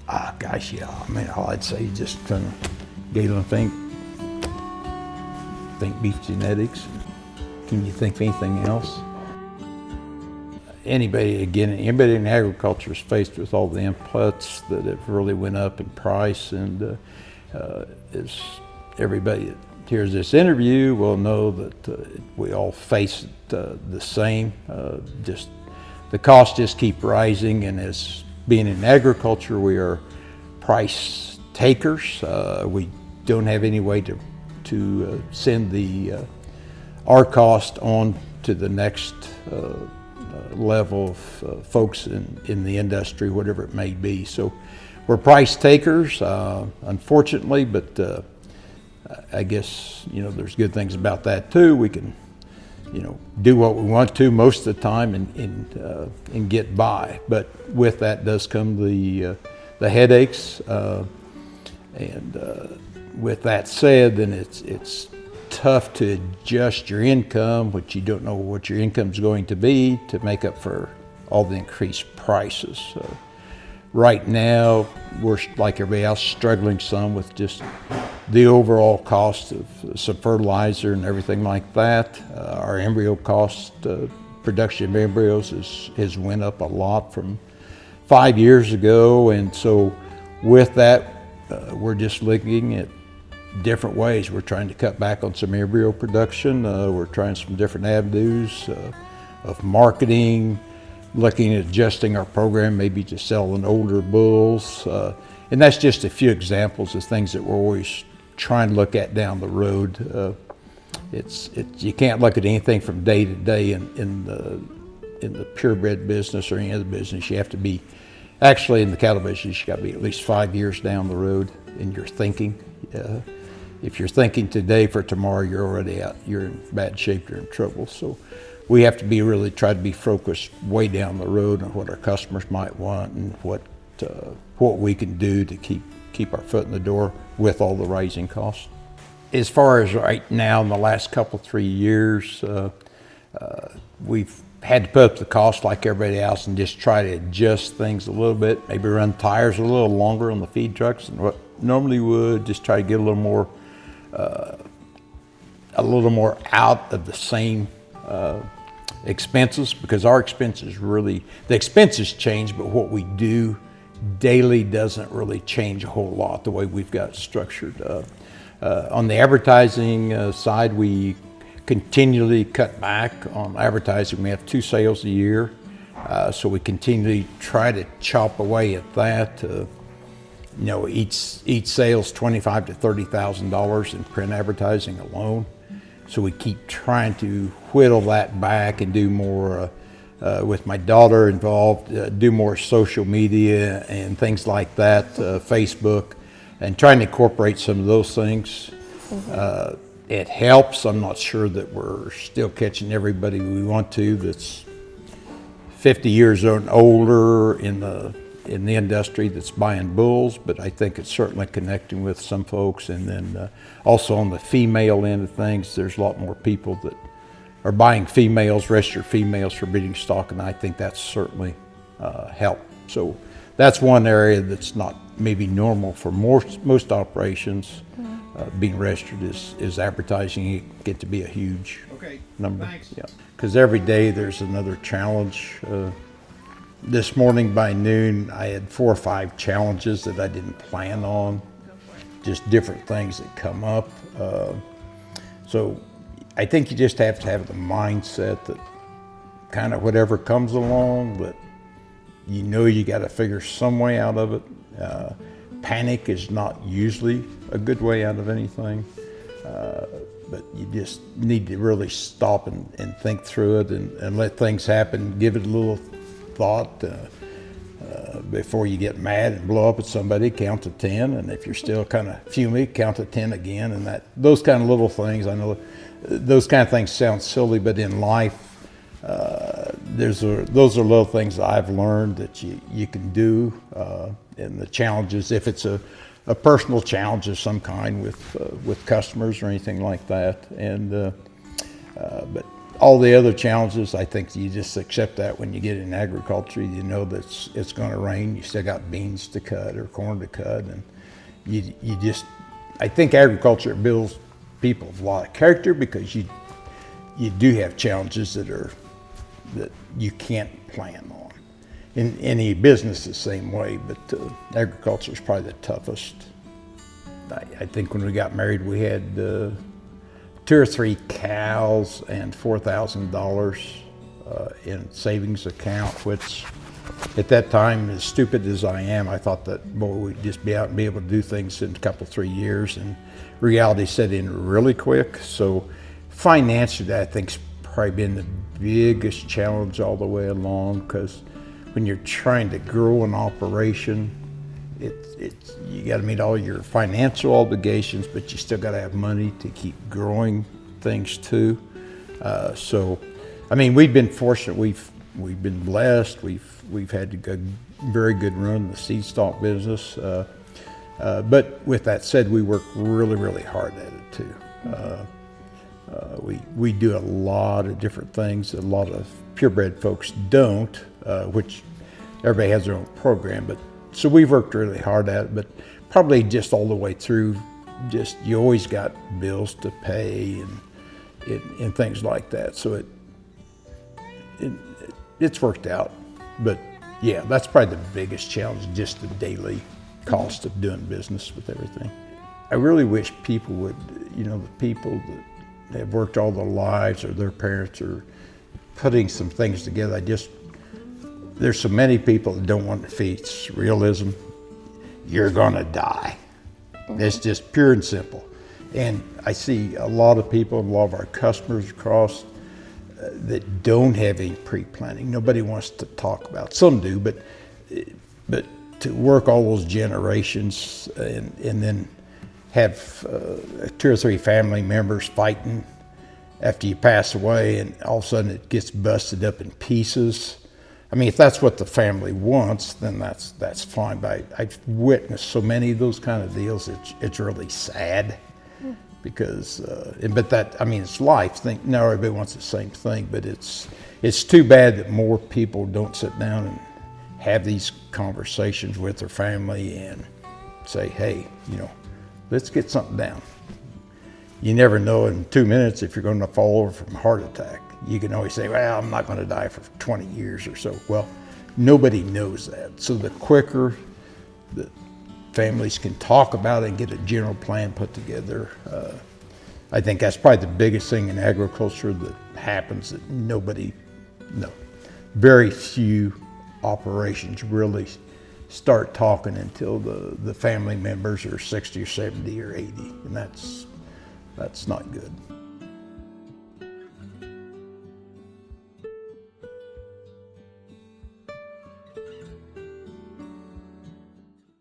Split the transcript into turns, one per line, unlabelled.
Gosh, yeah. I mean, I'd say just kind of Galen Fink, Fink Beef Genetics. Can you think of anything else? Anybody in agriculture is faced with all the inputs that have really went up in price, and as everybody that hears this interview will know that we all face it the same. Just the costs just keep rising, and as being in agriculture, we are price takers. We don't have any way to send our cost on to the next level of folks in the industry, whatever it may be. So we're price takers, unfortunately, but I guess, there's good things about that too. We can, do what we want to most of the time and get by. But with that does come the headaches. And with that said, then it's tough to adjust your income, which you don't know what your income is going to be, to make up for all the increased prices. So right now, we're like everybody else, struggling some with just the overall cost of some fertilizer and everything like that. Our embryo cost, production of embryos has went up a lot from 5 years ago, and so with that, we're just looking at different ways. We're trying to cut back on some embryo production. We're trying some different avenues of marketing, looking at adjusting our program, maybe to selling older bulls. And that's just a few examples of things that we're always trying to look at down the road. You can't look at anything from day to day in the purebred business or any other business. You have to be, actually in the cattle business, you got to be at least 5 years down the road in your thinking. If you're thinking today for tomorrow, you're already out. You're in bad shape. You're in trouble. So we have to try to be focused way down the road on what our customers might want and what we can do to keep our foot in the door with all the rising costs. As far as right now, in the last 3 years, we've had to put up the cost like everybody else and just try to adjust things a little bit, maybe run tires a little longer on the feed trucks than what normally would, just try to get a little more out of the same expenses, because our expenses the expenses change, but what we do daily doesn't really change a whole lot the way we've got it structured. On the advertising side, we continually cut back on advertising. We have 2 sales a year, so we continually try to chop away at that. Each sale's $25,000 to $30,000 in print advertising alone. So we keep trying to whittle that back and do more, with my daughter involved, do more social media and things like that, Facebook, and trying to incorporate some of those things. Mm-hmm. It helps. I'm not sure that we're still catching everybody we want to that's 50 years and older in the industry that's buying bulls, but I think it's certainly connecting with some folks. And then also on the female end of things, there's a lot more people that are buying females, registered females for breeding stock, and I think that's certainly helped. So that's one area that's not maybe normal for most operations. Being registered is advertising. You get to be a huge number. Thanks. Yeah, because every day there's another challenge. This morning by noon, I had 4 or 5 challenges that I didn't plan on, just different things that come up. So I think you just have to have the mindset that kind of whatever comes along, that you got to figure some way out of it. Panic is not usually a good way out of anything, but you just need to really stop and think through it and let things happen. Give it a little thought before you get mad and blow up at somebody. Count to 10, and if you're still kind of fuming, count to 10 again. And those kind of little things. I know those kind of things sound silly, but in life, those are little things that I've learned that you can do. And the challenges, if it's a personal challenge of some kind with customers or anything like that, and but all the other challenges, I think you just accept that when you get in agriculture. You know that it's going to rain. You still got beans to cut or corn to cut, and you just. I think agriculture builds people with a lot of character, because you do have challenges that you can't plan on. In any business, the same way, but agriculture is probably the toughest. I think when we got married, we had 2 or 3 cows and $4,000 in savings account, which at that time, as stupid as I am, I thought that, boy, we'd just be out and be able to do things in a couple, 3 years, and reality set in really quick. So financially, I think's probably been the biggest challenge all the way along, because when you're trying to grow an operation, you got to meet all your financial obligations, but you still got to have money to keep growing things too. So, I mean, we've been fortunate. We've been blessed. We've had a very good run in the seed stock business. But with that said, we work really, really hard at it too. We do a lot of different things. A lot of purebred folks don't, which everybody has their own program. But so we've worked really hard at it. But probably just all the way through, just you always got bills to pay and things like that. So it's worked out. But yeah, that's probably the biggest challenge, just the daily cost of doing business with everything. I really wish people would, the people that have worked all their lives, or their parents are putting some things together. There's so many people that don't want to face realism. You're gonna die. It's just pure and simple. And I see a lot of people, a lot of our customers across that don't have any pre-planning. Nobody wants to talk about. Some do, but to work all those generations and then have 2 or 3 family members fighting after you pass away, and all of a sudden it gets busted up in pieces. I mean, if that's what the family wants, then that's fine. But I've witnessed so many of those kind of deals. It's really sad, because but that, I mean, it's life. No, everybody wants the same thing, but it's too bad that more people don't sit down and have these conversations with their family and say, hey, let's get something down. You never know in 2 minutes if you're going to fall over from a heart attack. You can always say, well, I'm not going to die for 20 years or so. Well, nobody knows that. So the quicker that families can talk about it and get a general plan put together, I think that's probably the biggest thing in agriculture that happens that very few operations really start talking until the family members are 60 or 70 or 80, and that's not good.